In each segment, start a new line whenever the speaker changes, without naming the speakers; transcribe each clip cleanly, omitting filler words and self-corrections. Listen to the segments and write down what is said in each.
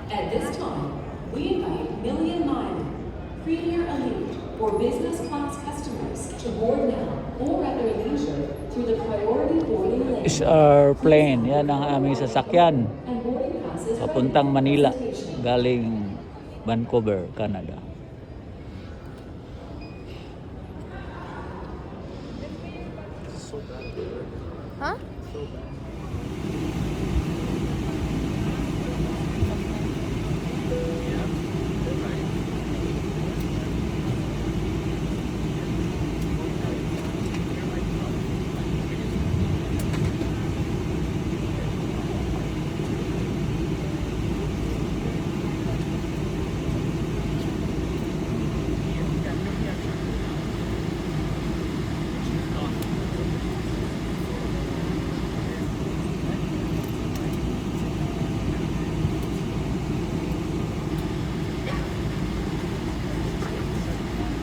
At this time, we invite Million Mile, Premier Elite, or business class customers to board now or at their leisure through the priority boarding lane.
Is our plane. Yan ang aming sasakyan.
And boarding passes
Papuntang Manila. Galing Vancouver, Canada.
Huh?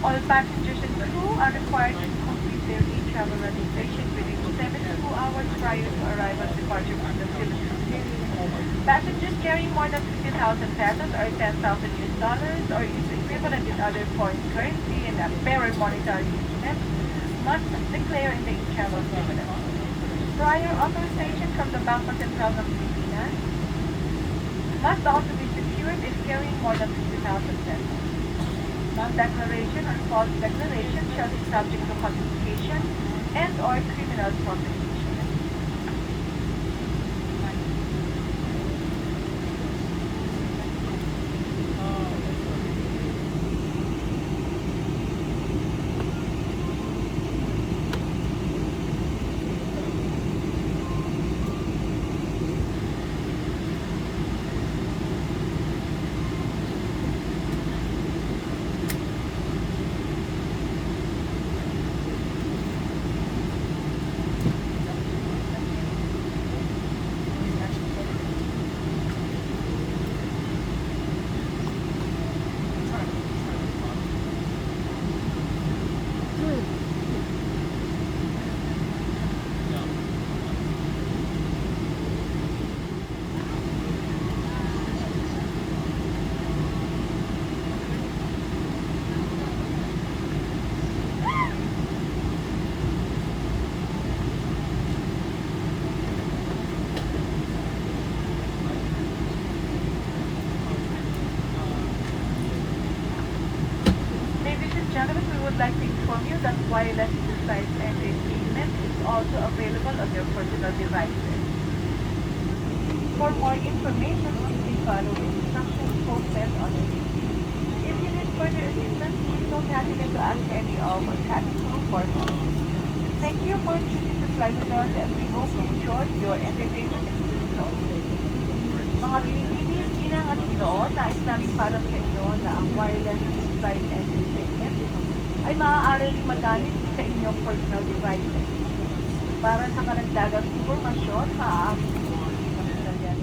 All passengers and crew are required to complete their e-travel registration within 72 hours prior to arrival departure from the Philippines. Passengers carrying more than 50,000 pesos or $10,000 or its equivalent in other foreign currency and a bearer monetary instrument must declare in the e-travel terminal. Prior authorization from the Bangko Sentral ng Pilipinas must also be secured if carrying more than 50,000 pesos. Non-declaration or false declaration shall be subject to confiscation and or criminal prosecution. Gentlemen, we would like to inform you that wireless exercise entertainment is also available on your personal devices. For more information, please follow the instructions posted on the screen. If you need further assistance, please don't hesitate to ask any of our cabin crew for help. Thank you for choosing to fly with us and we hope you enjoy your entertainment experience. Mga binibigyan ginang at inoon, nais namin para sa inyo na ang wireless exercise entertainment ay maaari rin magamit sa inyong personal devices. Para sa karagdagang impormasyon, maaari po ang Australian.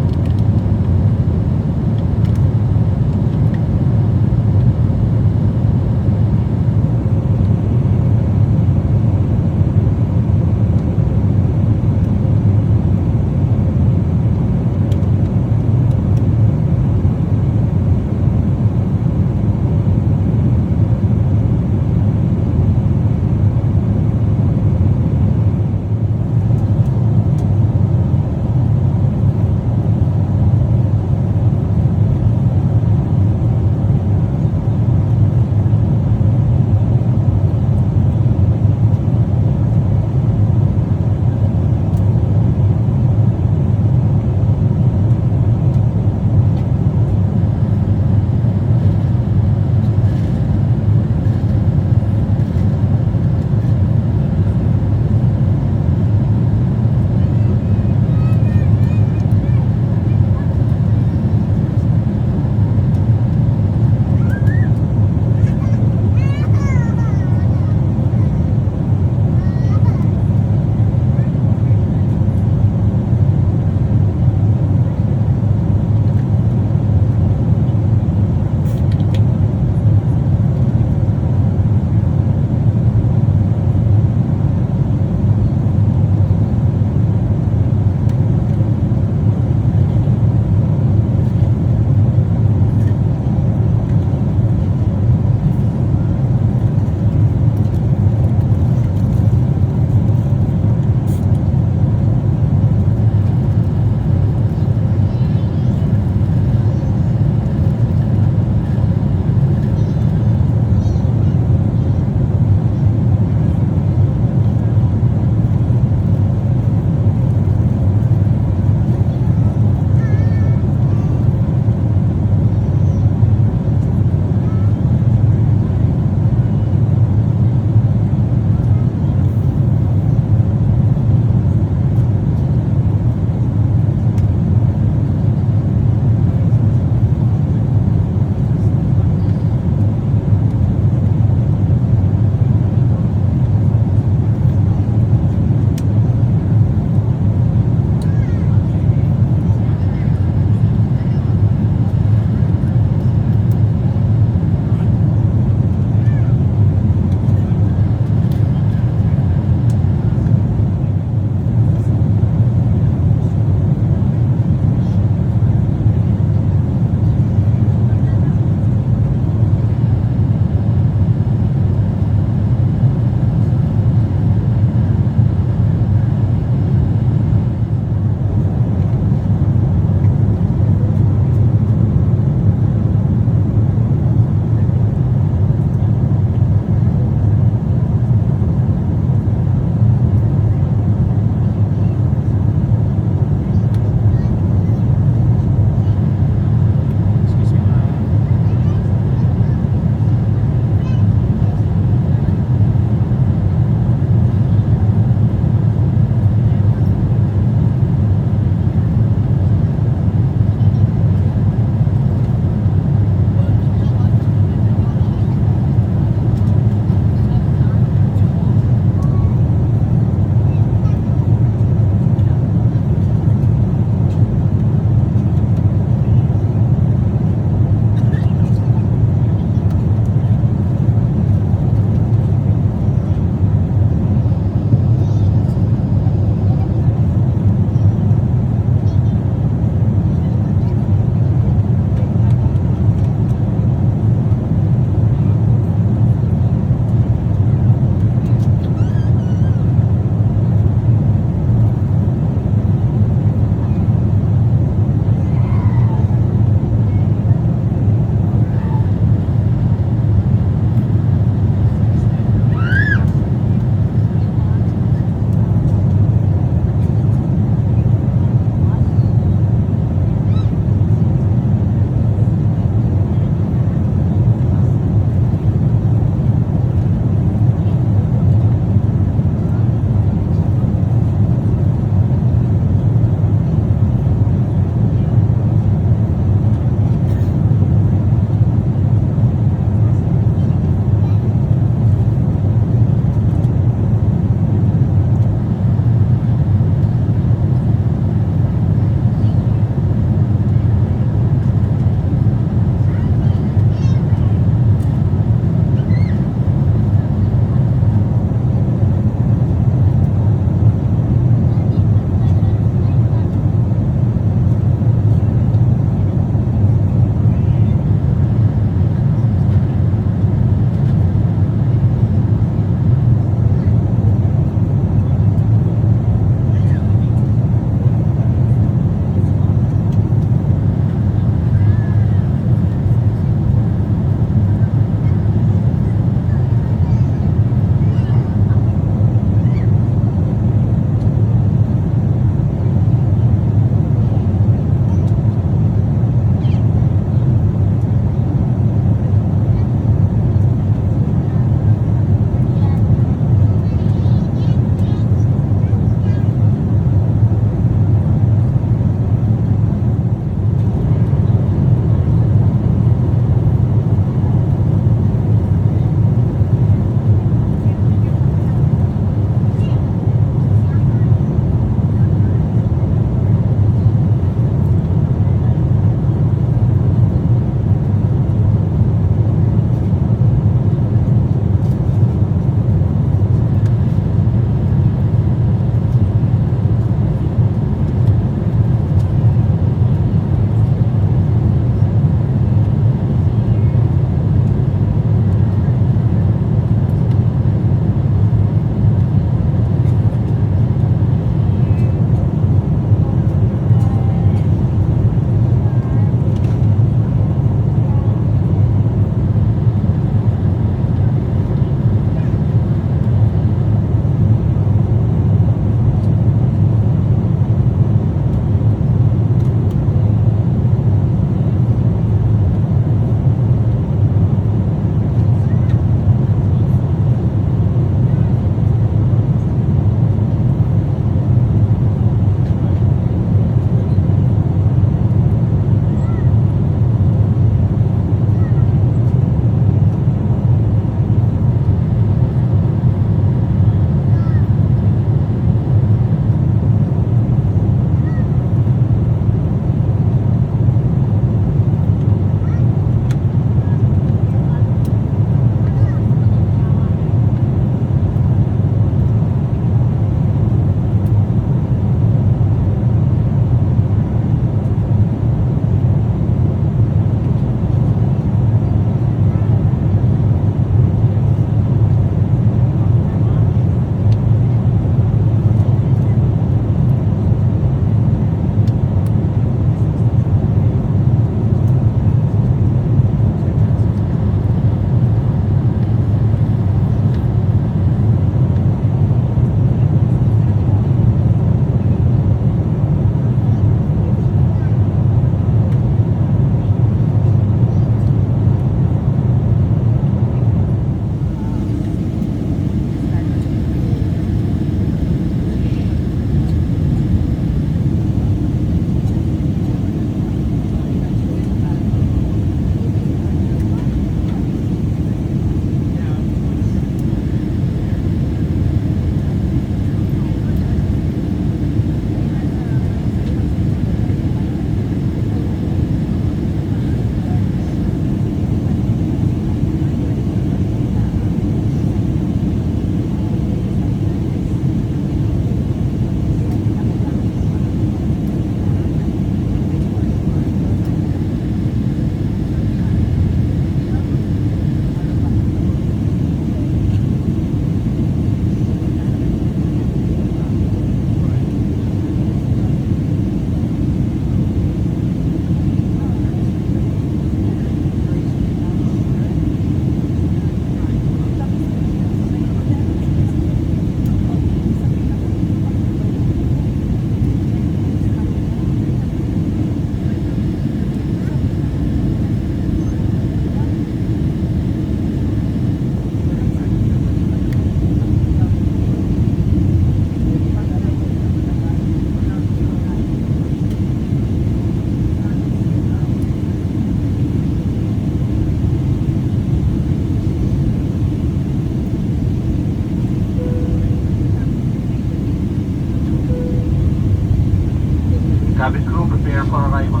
Cabin crew, prepare for arrival.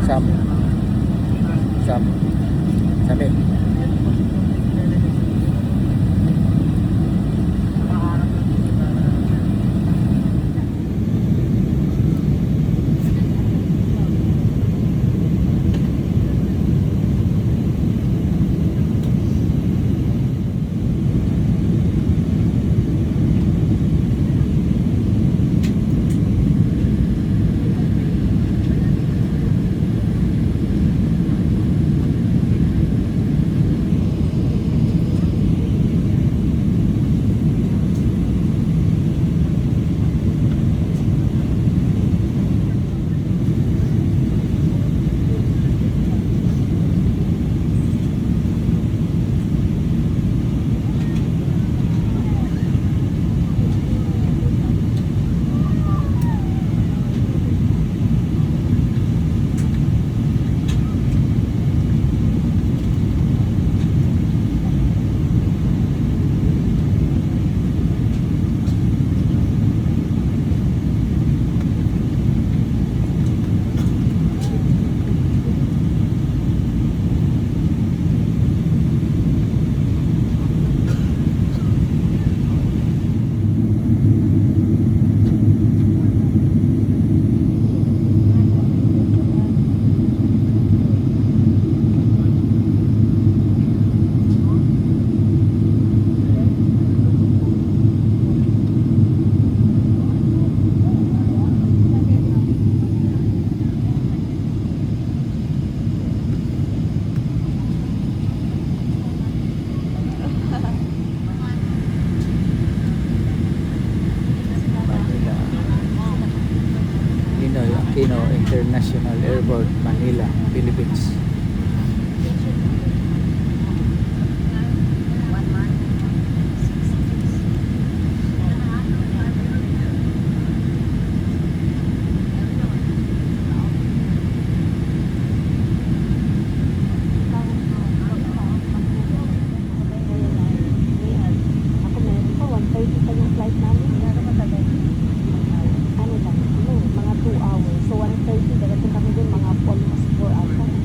Sam. Samin. Aquino International Airport, Manila, Philippines.
Ako meron pa, 1:30 pa yung flight namin. Ano lang, mga 2 hours. So 1:30, darating kami dun, mga almost 4 hours.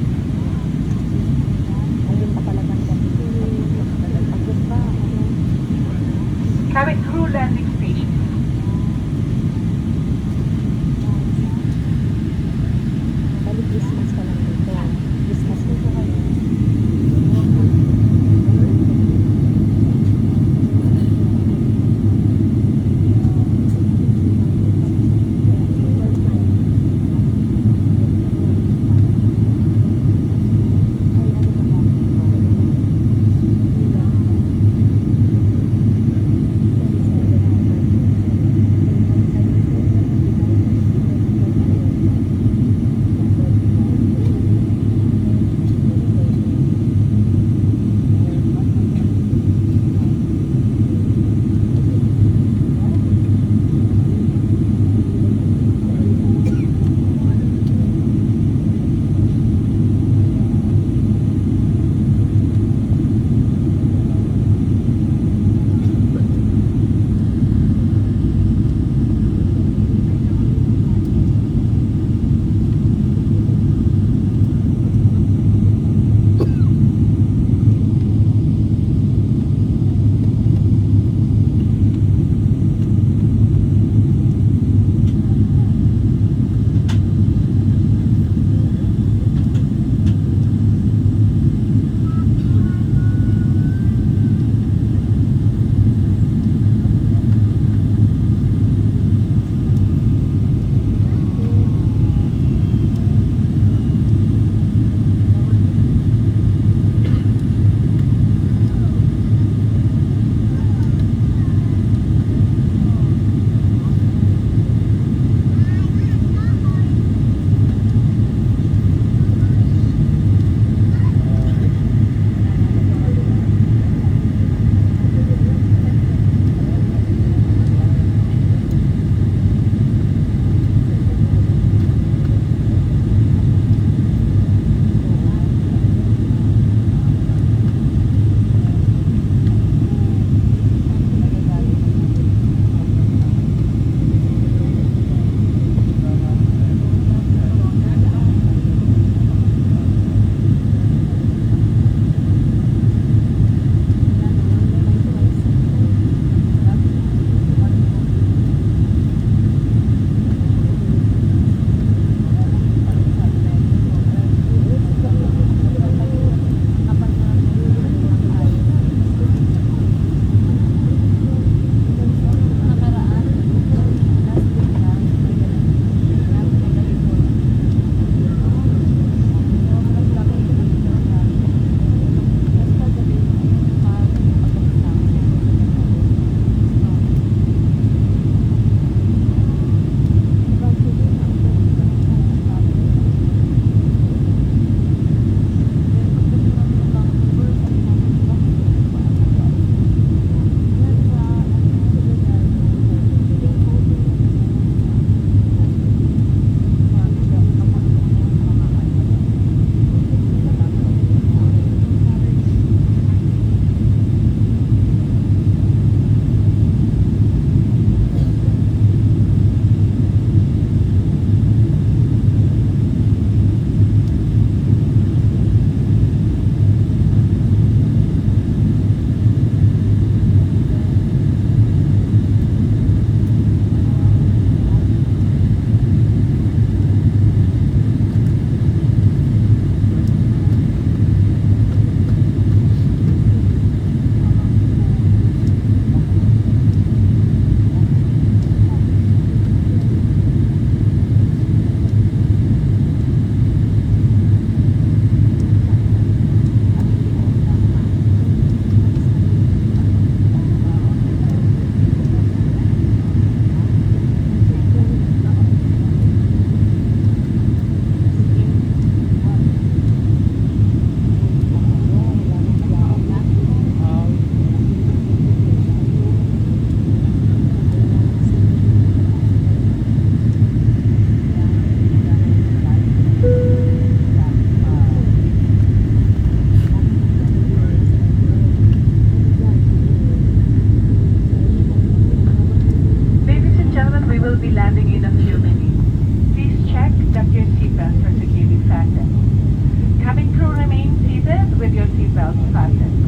seatbelt fastened.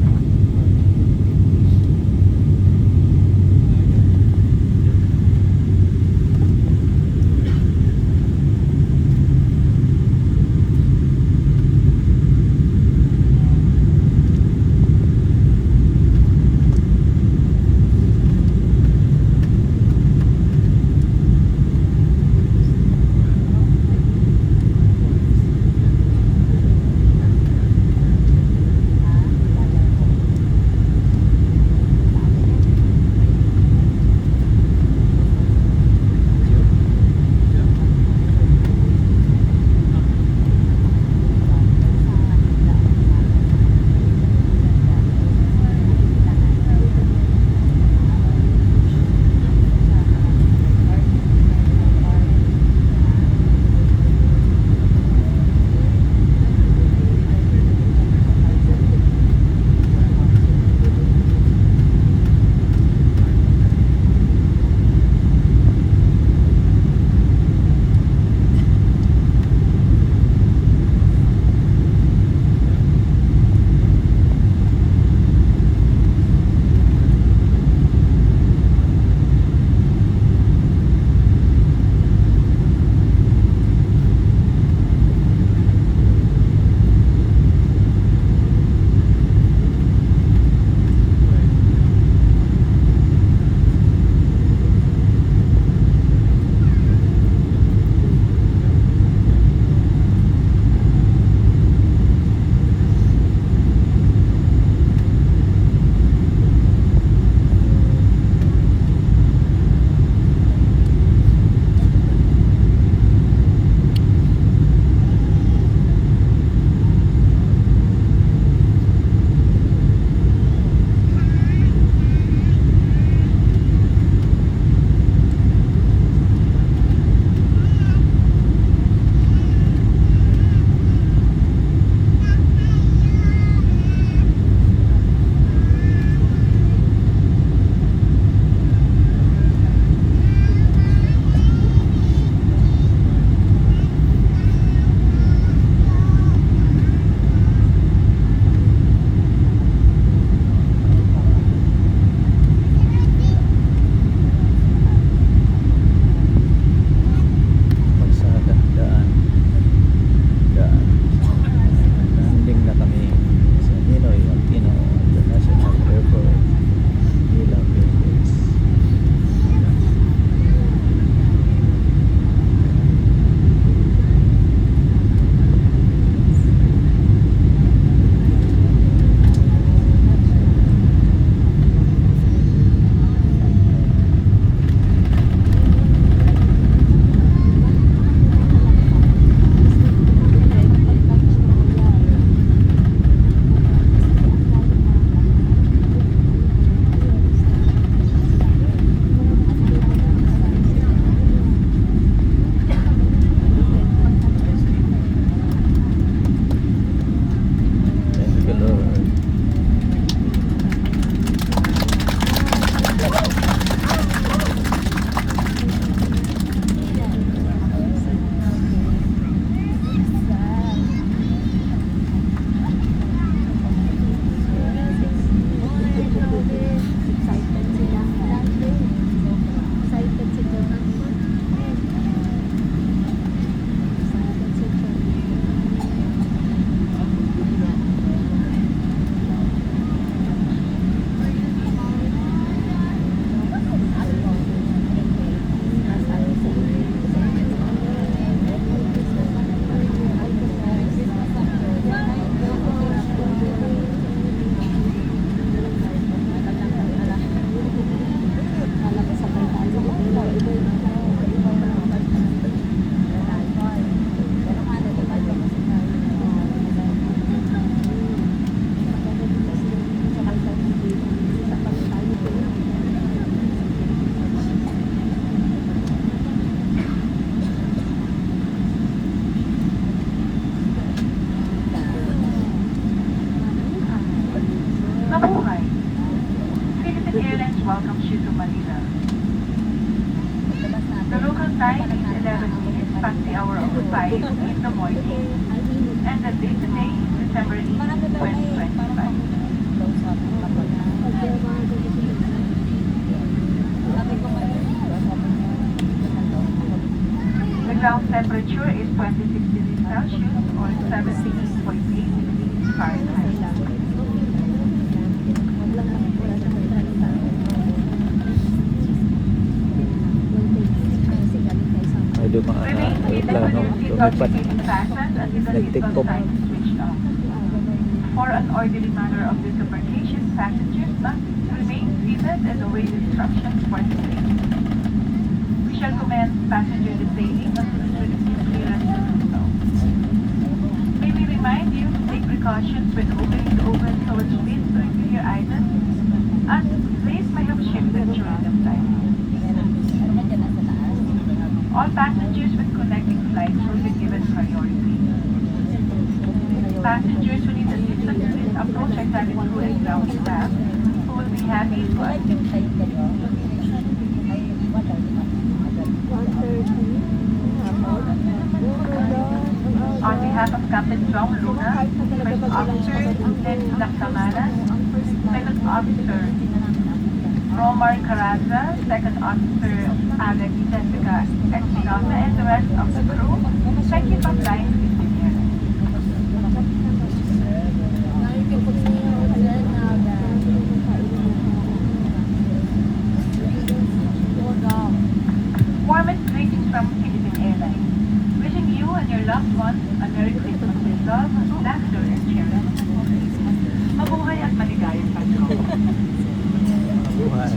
welcomes you to Manila. The local time is 11 minutes past the hour of 5 in the morning. And the date today, December 8, 2025. The ground temperature is 26 degrees Celsius or 78.8 degrees Fahrenheit.
May aeroplano, lumipat. Nagtikop.
For an orderly manner of disembarkation, passengers must remain seated and await instructions for the plane. We shall commence passenger detailing until we receive clearance to do so. May we remind you to take precautions when opening the oven so as to refill your items, as planes may have shifted during the flight. All passengers with connecting flights will be given priority. Passengers who need assistance please approach our cabin crew and ground staff, who will be happy to assist. On behalf of Captain John Luna, First Officer Ned Laksamana, Second Officer Romar Caraza, Second Officer Alex Jessica Espinosa, and the rest of the crew, thank you for flying Philippine Airlines. Warmest greetings from Philippine Airlines. Wishing you and your loved ones a Merry Christmas with love, laughter, and cheering. Mabuhay at maligayang Pasko.
Buhay.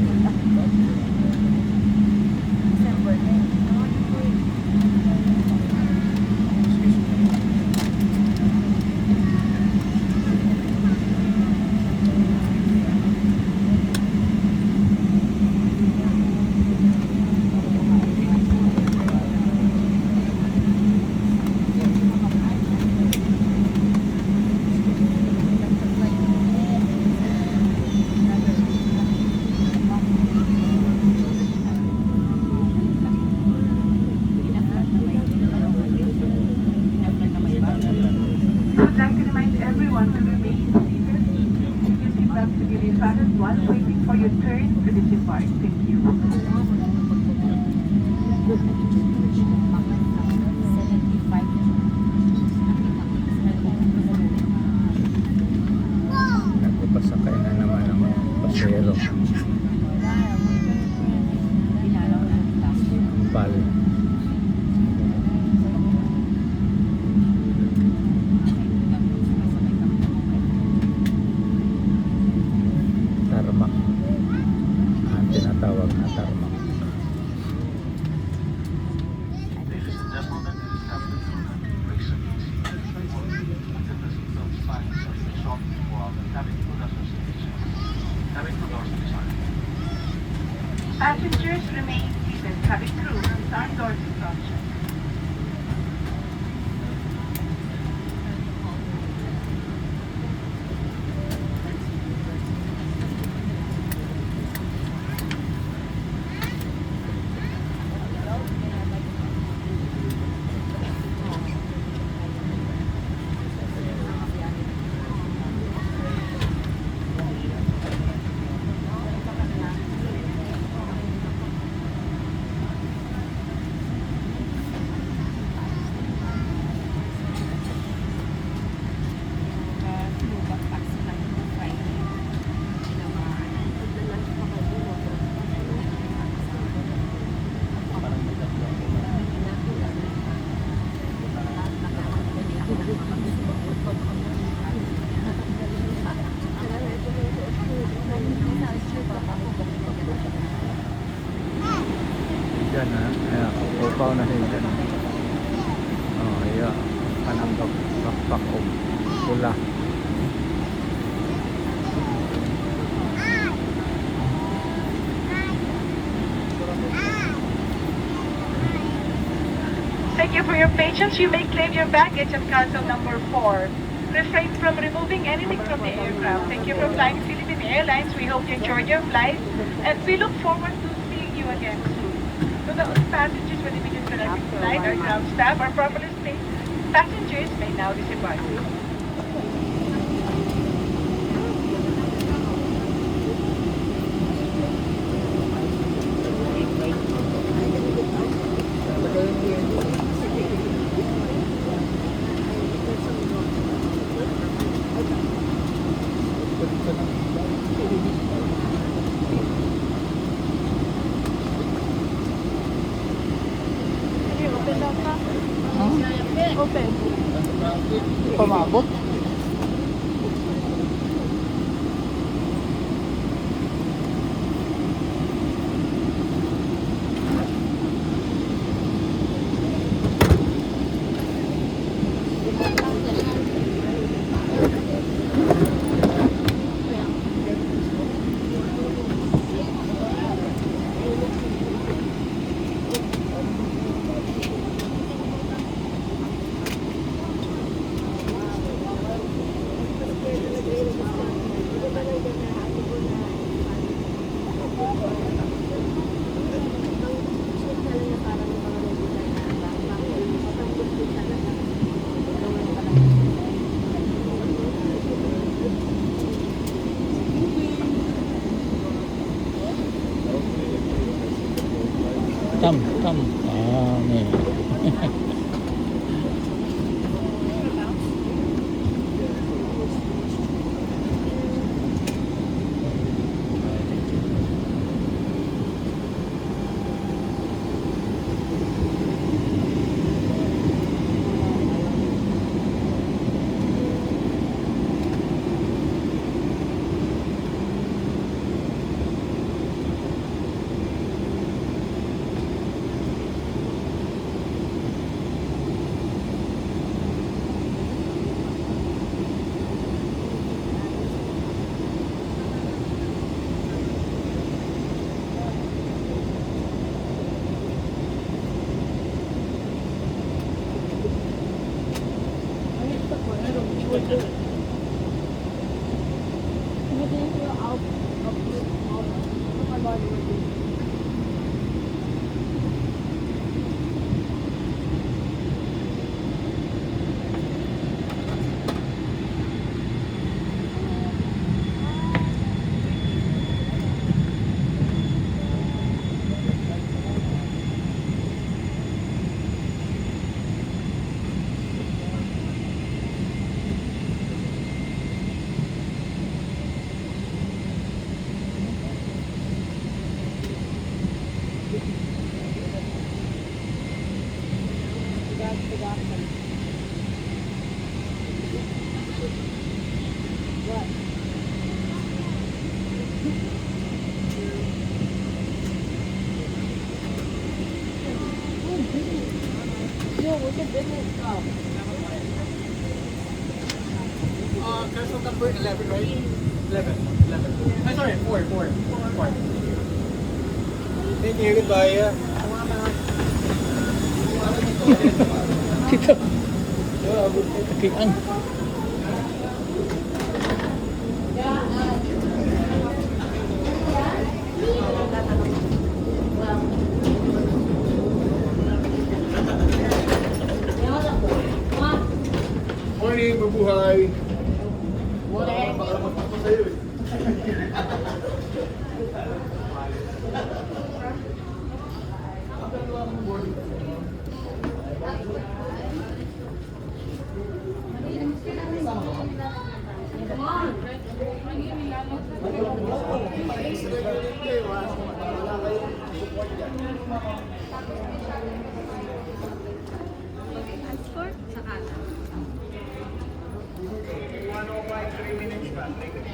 While waiting for your turn to disembark. Thank you.
Nagpapasakay na naman ang pasero. Ampal. Tarmac. Ang tinatawag na tarmac.
Passengers remain seated. Cabin crew, start doors instructions. Diyan ha, ayan, upaw na rin dyan. Oh, ayan, kanang bakpak o pula. Thank you for your patience. You may claim your baggage at console number 4. Refrain from removing anything from the aircraft. Thank you for flying Philippine Airlines. We hope you enjoyed your flight and we look forward to seeing you again soon. those passengers with immediate connecting flight or ground staff are properly placed, passengers may now disembark.
Open daw ka. Open.
Pamabot. Tam. Ah, nih.
Castle number 11, right? 11. I'm sorry, 4. Thank you, goodbye.
Dito. Kian.
Morning, mabuhay.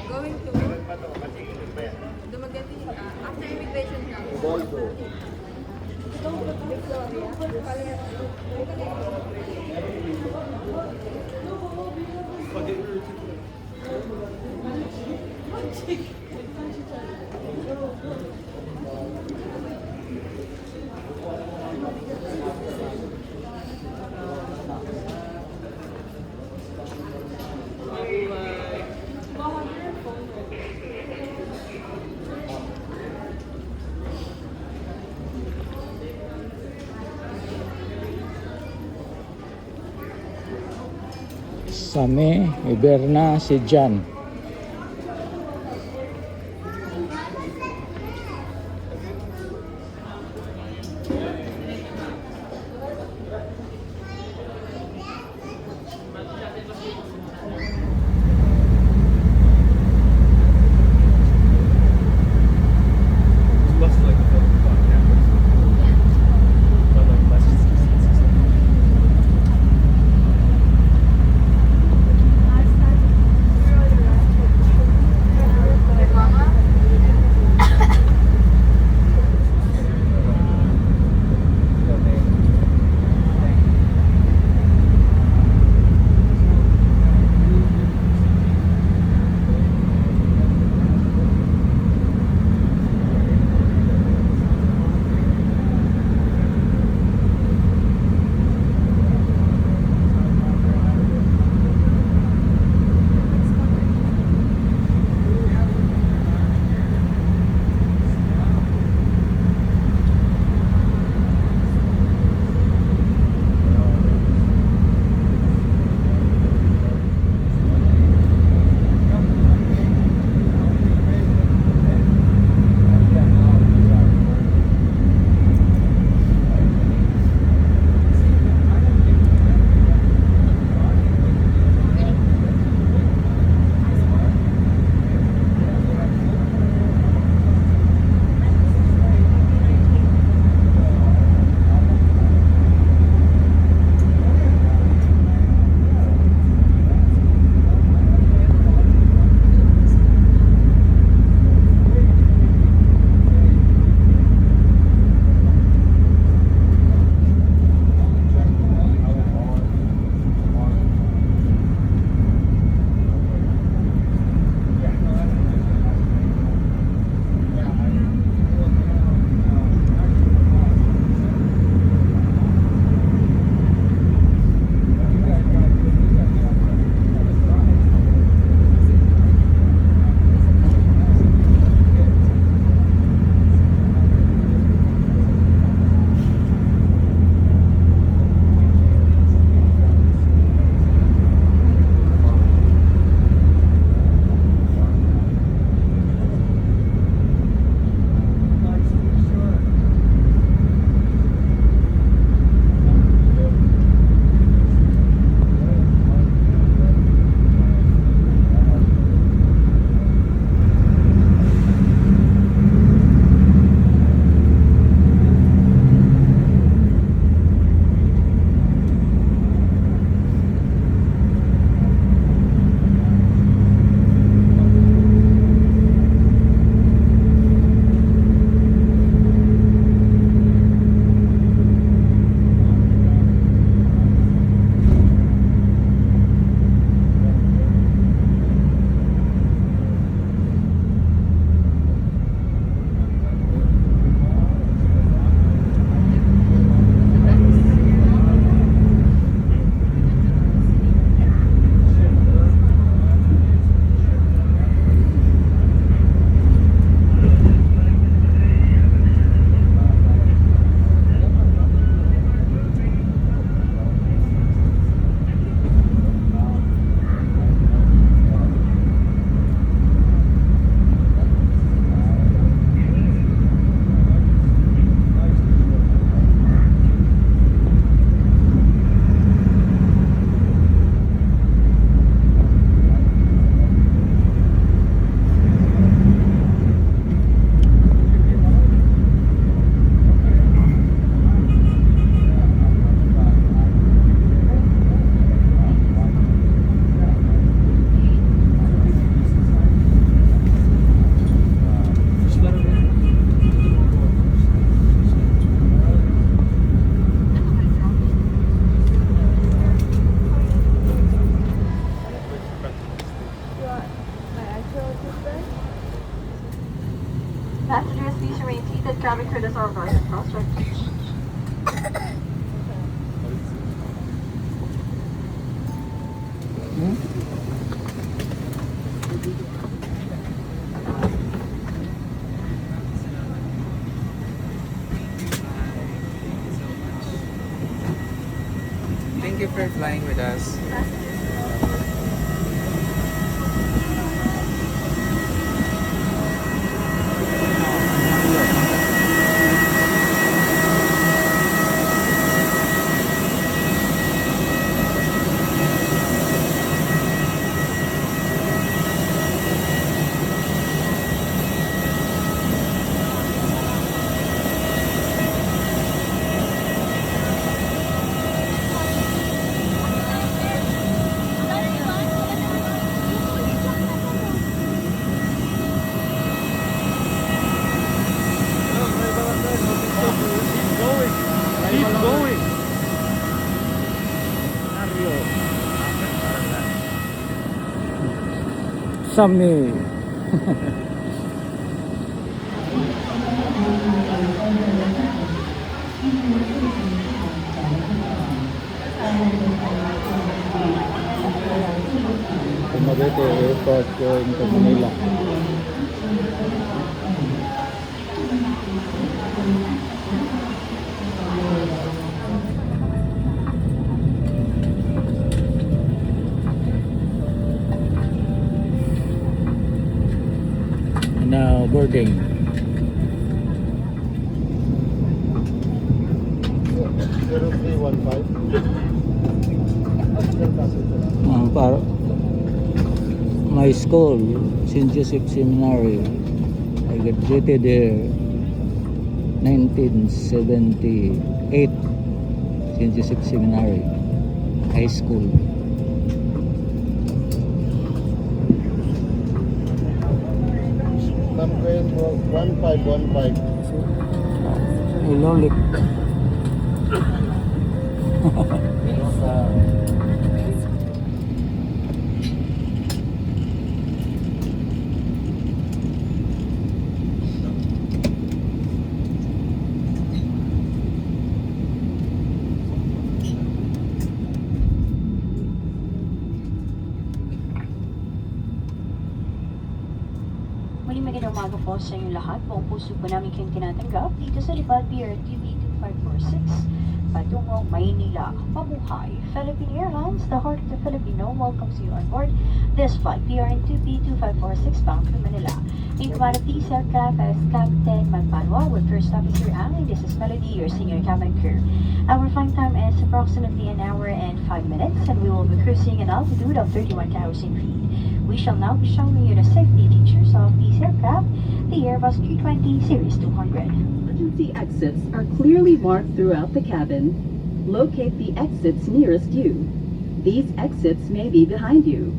Going to Dumaguete after immigration na.
Sa may Iberna si Jan.
Bus like the but like less.
Passengers, please remain seated. Cabin crew does our guard and cross-check.
Thank you for flying with us.
Passengers,
Sesame. Cavite Airport going to Manila. Now boarding. Para my school, St. Joseph Seminary. I graduated there 1978. St. Joseph Seminary High School.
Number 1515.
Ilolik.
Muli magandang umaga po sa inyong lahat. Buong puso po namin kayong tinatanggap dito sa Lipad BRTB 2546 patungong Maynila. Mabuhay! Philippine Airlines, the heart of the Filipino, welcomes you on board this flight PRN2B 2546 bound for Manila. In command of these aircraft as Captain Magbanwa with First Officer Ang. This is Melody, your senior cabin crew. Our flight time is approximately an hour and 5 minutes, and we will be cruising an altitude of 31,000 feet. We shall now be showing you the safety features of these aircraft, the Airbus A320 Series 200.
Emergency exits are clearly marked throughout the cabin. Locate the exits nearest you. These exits may be behind you.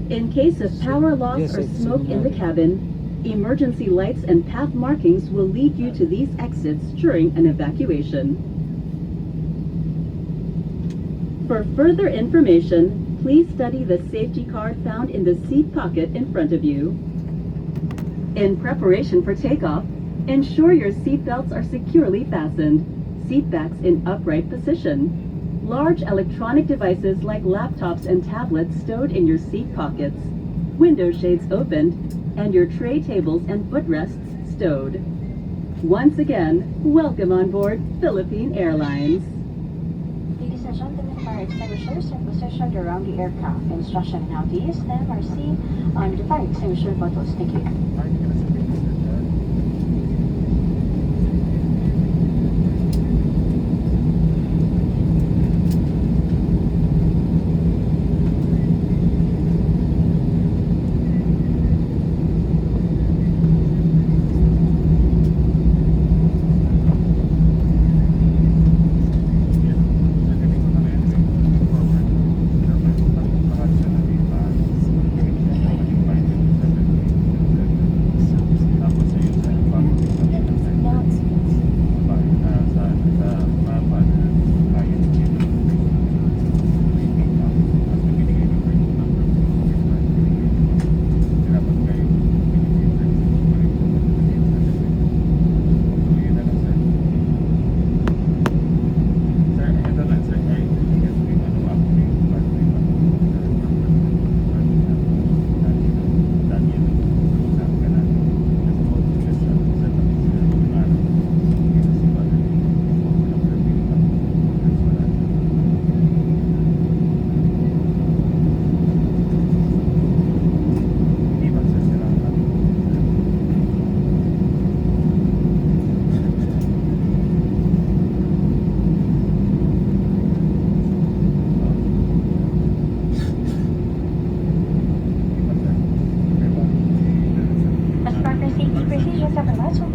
In case of power loss or smoke in the cabin, emergency lights and path markings will lead you to these exits during an evacuation. For further information, please study the safety card found in the seat pocket in front of you. In preparation for takeoff, ensure your seat belts are securely fastened, seat backs in upright position. Large electronic devices like laptops and tablets stowed in your seat pockets, window shades opened, and your tray tables and footrests stowed. Once again, welcome on board Philippine Airlines.
Ladies and gentlemen, fire extinguishers are positioned around the aircraft. Instruction on how to use them are seen on the fire extinguisher buttons. Thank you.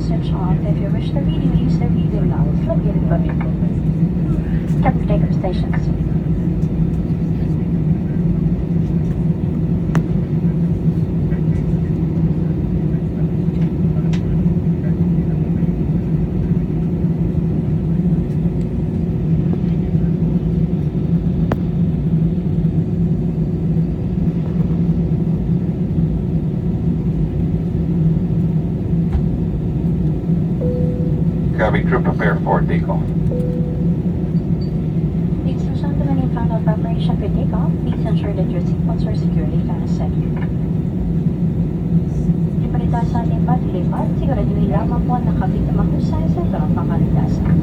Switch off. If you wish the video, use the video louds located button. Captain Takeoff stations.
prepare for takeoff.
Please do something in final preparation for takeoff. Please ensure that your seatbelts are securely fastened. Ipalitan sa ating paglilipat, siguraduhin lamang po na nakabit na mahusay sa ito ang pangkaligtasan.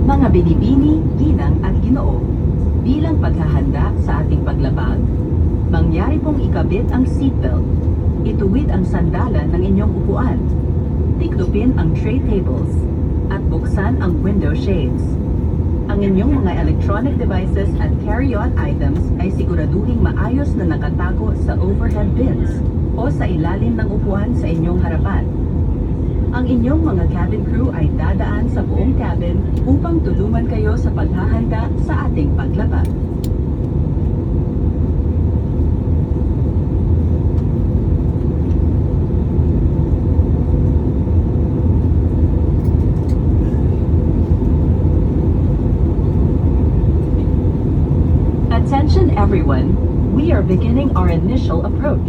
Mga binibini, ginang at ginoo, bilang paghahanda sa ating paglabag, mangyari pong ikabit ang seatbelt, ituwid ang sandalan ng inyong upuan, tiklopin ang tray tables, at buksan ang window shades. Ang inyong mga electronic devices at carry-on items ay siguraduhing maayos na nakatago sa overhead bins o sa ilalim ng upuan sa inyong harapan. Ang inyong mga cabin crew ay dadaan sa buong cabin upang tulungan kayo sa paghahanda sa ating paglabag. Attention everyone, we are beginning our initial approach.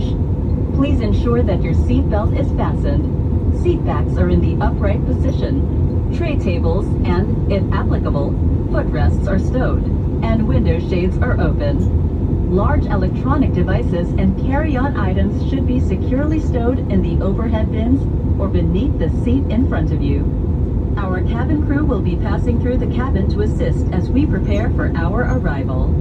Please ensure that your seatbelt is fastened. Seat backs are in the upright position. Tray tables and, if applicable, footrests are stowed, and window shades are open. Large electronic devices and carry-on items should be securely stowed in the overhead bins or beneath the seat in front of you. Our cabin crew will be passing through the cabin to assist as we prepare for our arrival.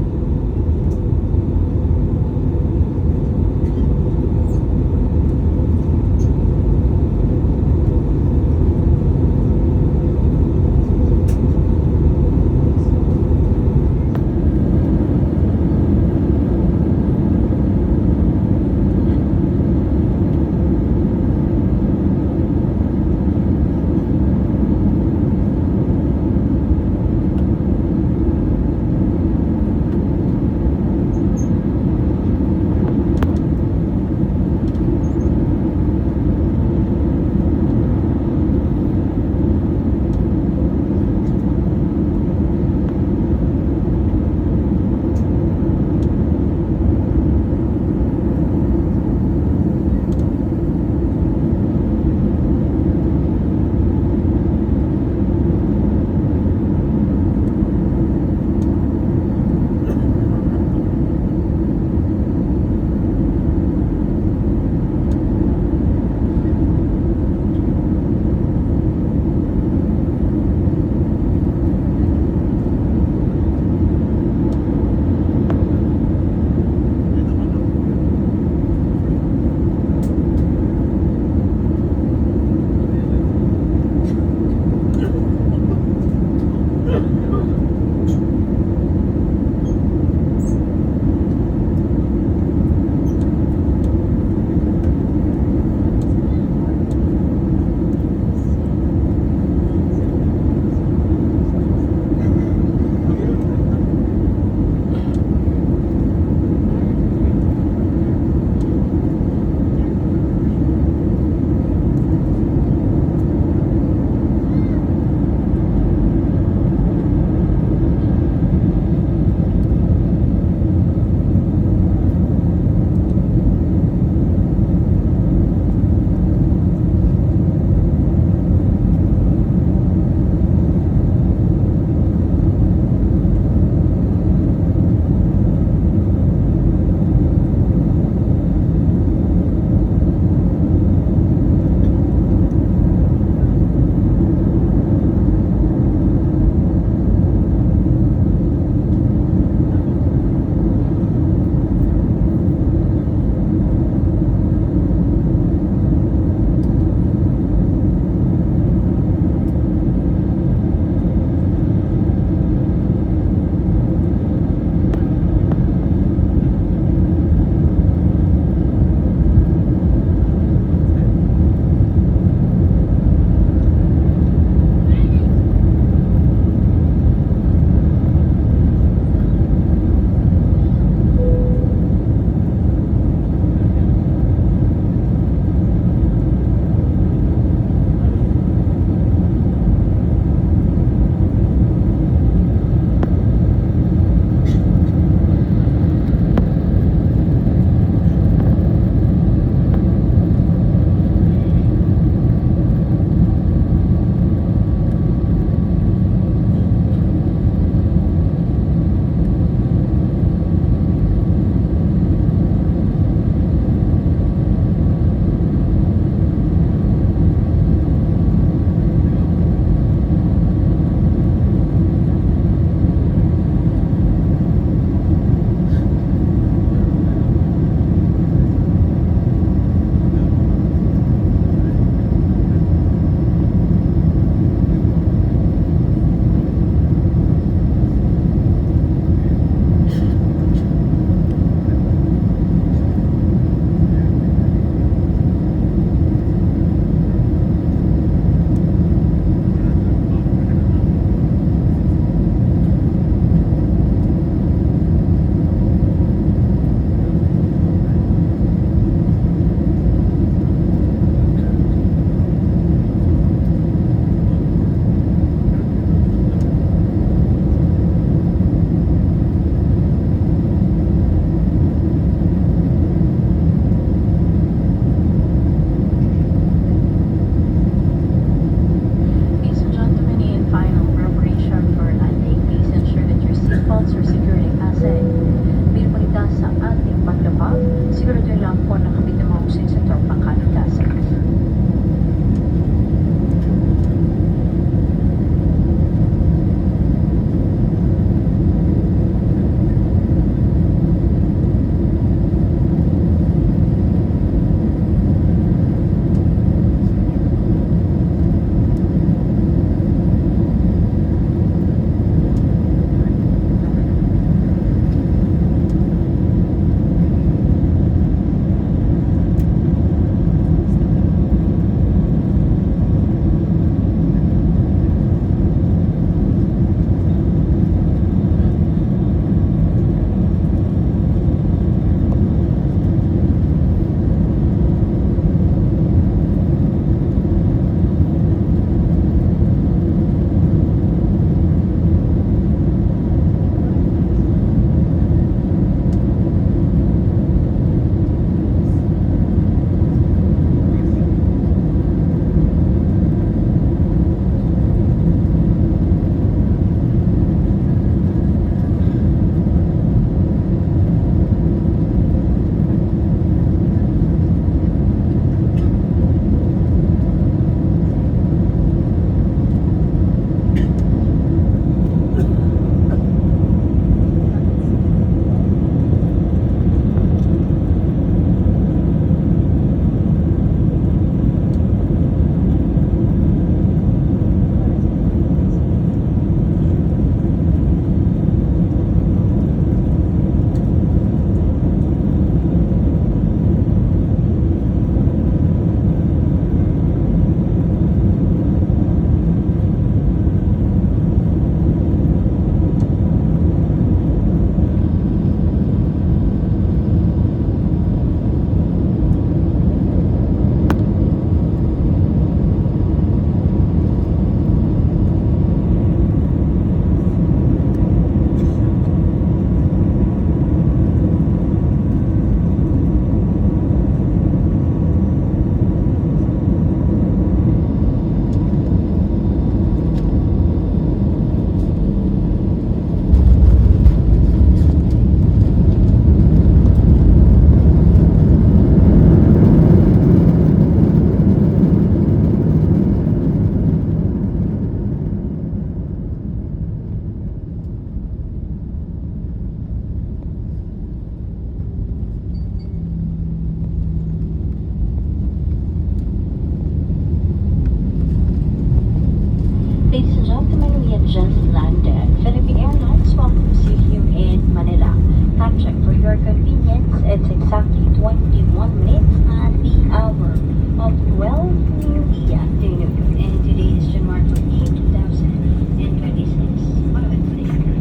time check for your convenience. It's exactly 21 minutes at the hour of 12 in the afternoon. And today is January 14, 2026. Maraming salamat.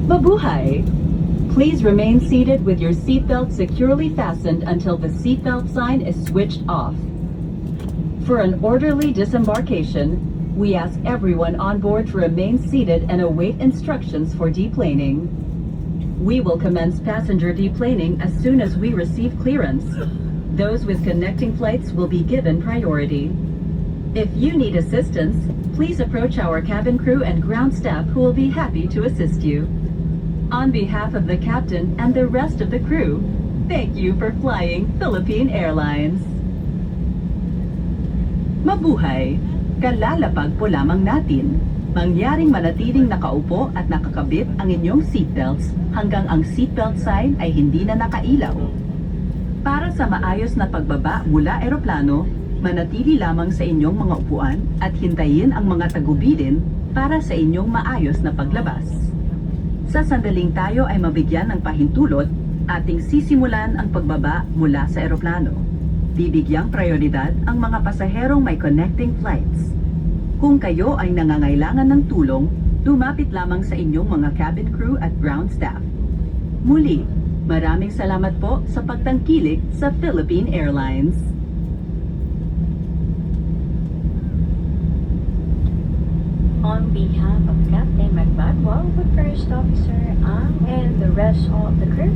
Mabuhay! Please remain seated with your seatbelt securely fastened until the seatbelt sign is switched off. For an orderly disembarkation, we ask everyone on board to remain seated and await instructions for deplaning. We will commence passenger deplaning as soon as we receive clearance. Those with connecting flights will be given priority. If you need assistance, please approach our cabin crew and ground staff who will be happy to assist you. On behalf of the captain and the rest of the crew, thank you for flying Philippine Airlines. Mabuhay! Kalalapag po lamang natin. Mangyaring manatiling nakaupo at nakakabit ang inyong seatbelts hanggang ang seatbelt sign ay hindi na nakailaw. Para sa maayos na pagbaba mula eroplano, manatili lamang sa inyong mga upuan at hintayin ang mga tagubilin para sa inyong maayos na paglabas. Sa sandaling tayo ay mabigyan ng pahintulot, ating sisimulan ang pagbaba mula sa eroplano. Bibigyang prioridad ang mga pasaherong may connecting flights. Kung kayo ay nangangailangan ng tulong, lumapit lamang sa inyong mga cabin crew at ground staff. Muli, maraming salamat po sa pagtangkilik sa Philippine Airlines.
On behalf of Captain Magbagwa, with First Officer Ang and the rest of the crew,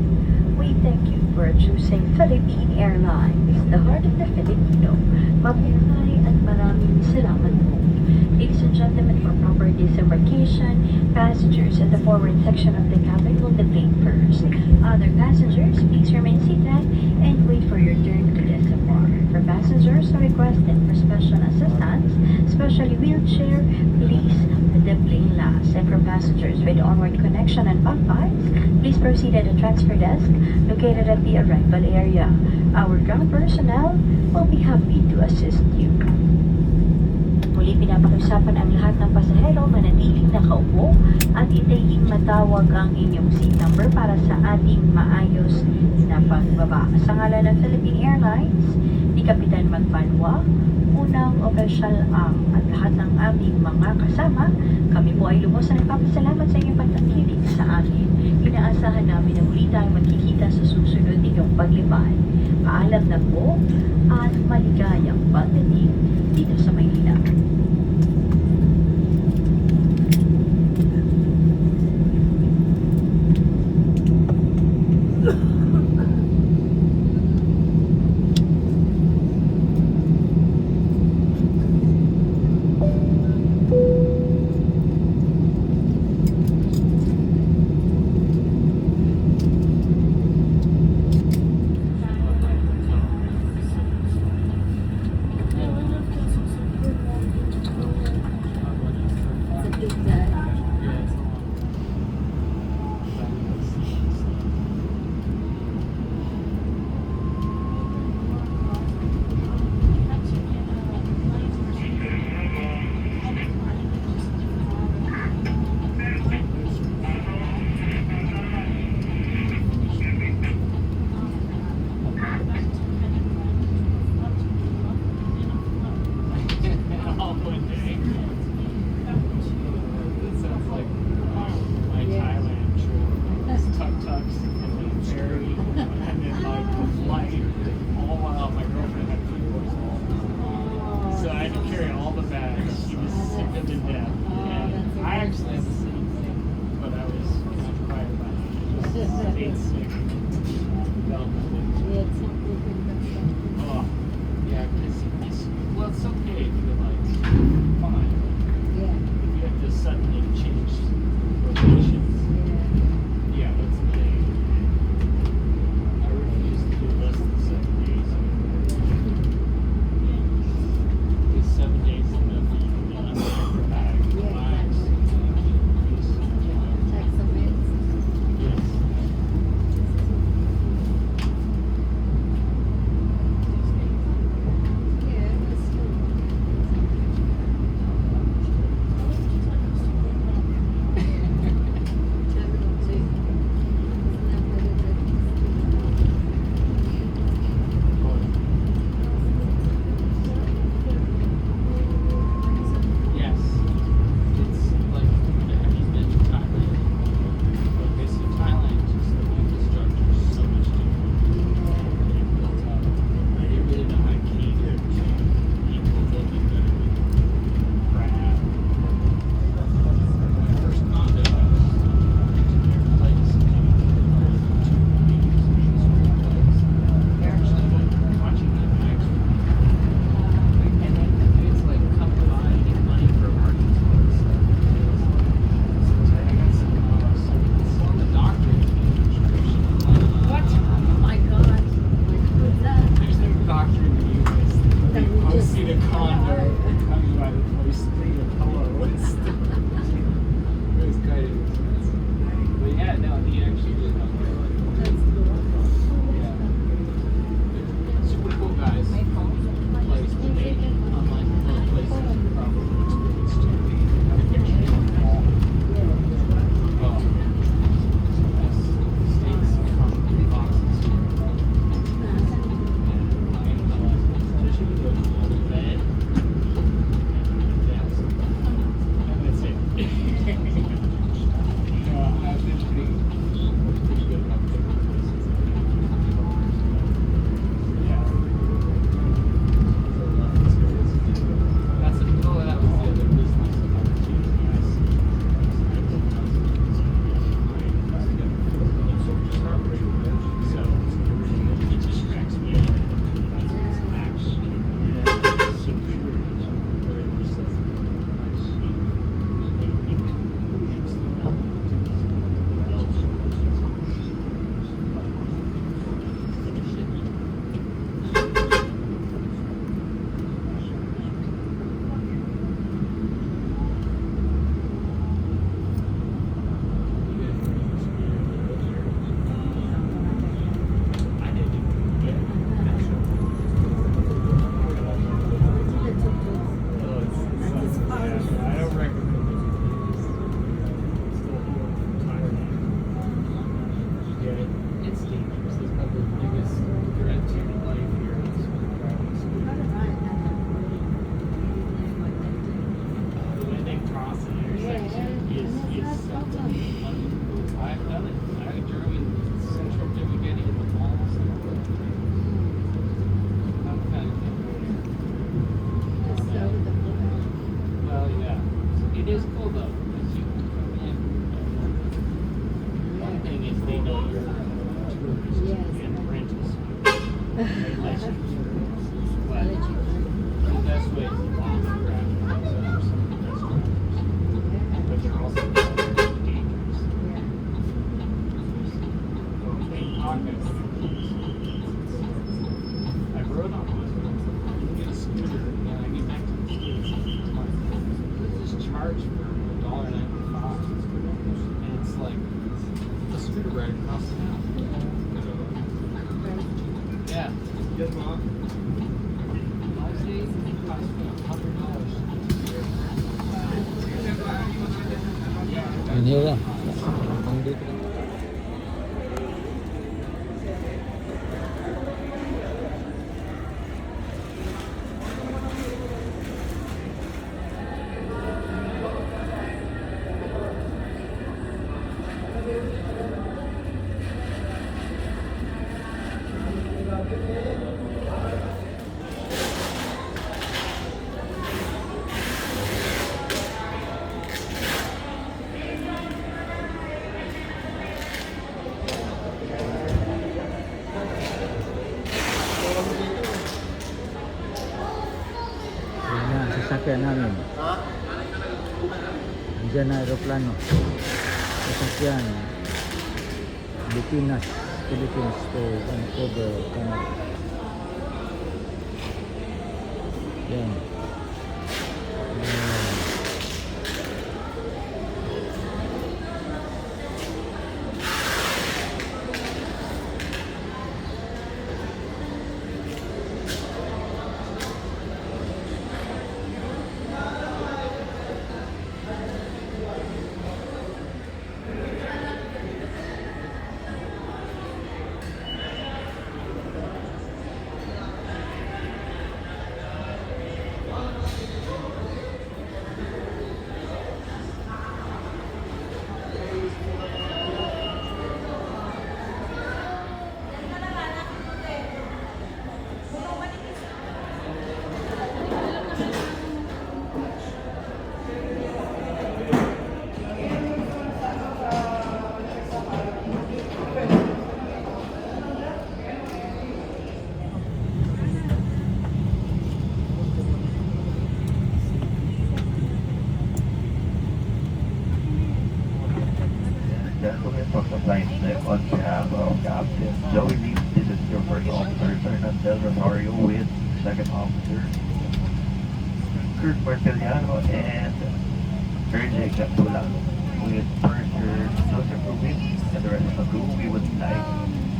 we thank you for choosing Philippine Airlines, the heart of the Filipino. Mabuhay at maraming salamat po. Ladies and gentlemen, for proper disembarkation, passengers in the forward section of the cabin will deplane first. Other passengers, please remain seated and wait for your turn to disembark. For passengers who requested for special assistance, especially wheelchair, please deplane last. And for passengers with onward connection and bunk bags, please proceed at the transfer desk located at the arrival area. Our ground personnel will be happy to assist you. Muli pinapakiusapan ang lahat ng pasahero manatiling nakaupo at itaying matawag ang inyong seat number para sa ating maayos na pagbaba. Sa ngalan ng Philippine Airlines, ni Kapitan Magbanwa, unang opisyal at lahat ng aming mga kasama, kami po ay lubos na nagpapasalamat sa inyong pagtangkilik sa akin. Inaasahan namin na muli tayong magkikita sa susunod ninyong paglipad. Paalam na po at maligayang pagdating dito sa Maynila.
Best way is to walk around but they're also dangerous. Main pockets. I rode on one. You can get a scooter, and I get back to the scooter. This is charged for $1.95. And it's like a scooter ride across the town. Yeah. Good mom.
Ini lang. Ang dito. Yan na, sasakyan namin. Diyan na aeroplano. Sasakyan. Philippines to Vancouver, Canada. Yan.
Gentlemen from the flight deck on behalf of Captain Joey Lee, this is your first officer, Lieutenant Del Rosario, with second officer Kurt Martiliano and Third Jacob Tula. With Purser Joseph Rubin and the rest of the crew, we would like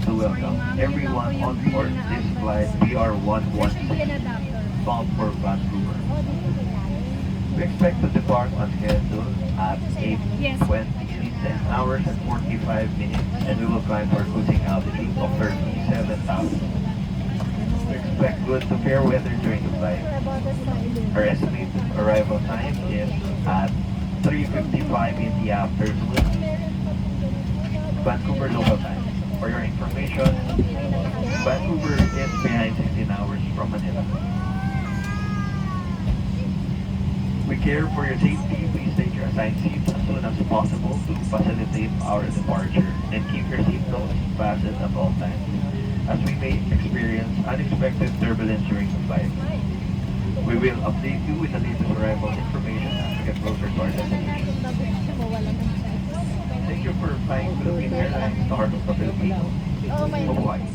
to welcome everyone on board this flight BR116 bound for Vancouver. We expect to depart on schedule at 8:20. 10 hours and 45 minutes, and we will climb for cruising altitude of 37,000. We expect good to fair weather during the flight. Our estimated arrival time is at 3:55 in the afternoon, Vancouver local time. For your information, Vancouver is behind 16 hours from Manila. We care for your safety. Please take your assigned seats as soon as possible to facilitate our departure, and keep your seatbelts fastened at all times, as we may experience unexpected turbulence during the flight. We will update you with the latest arrival information as we get closer to our destination. Thank you for flying Philippine Airlines, the heart of the Philippines. Hawaii.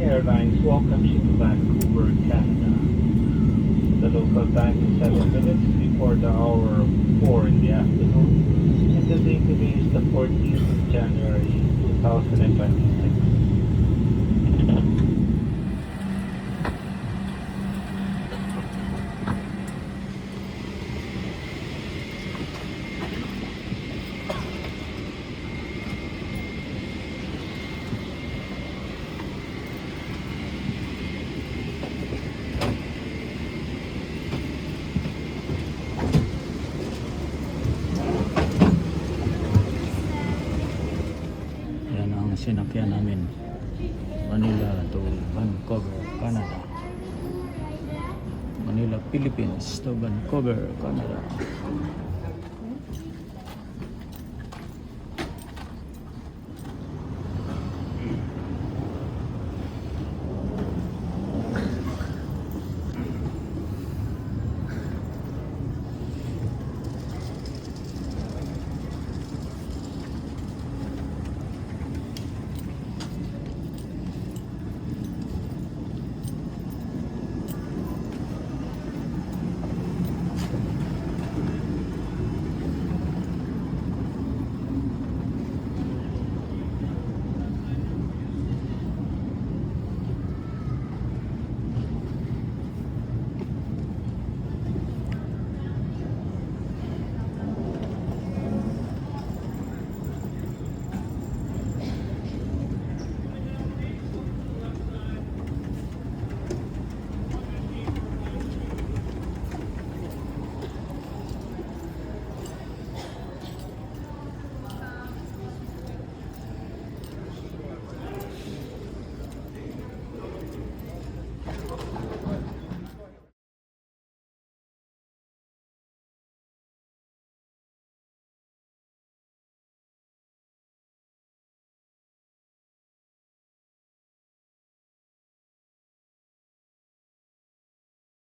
Airlines welcomes you to Vancouver, Canada. The local time is 7 minutes before the hour of 4 in the afternoon, and the date today is the 14th of January 2026.
Yan ang sinakyan namin. Manila to Vancouver, Canada. Manila, Philippines to Vancouver, Canada.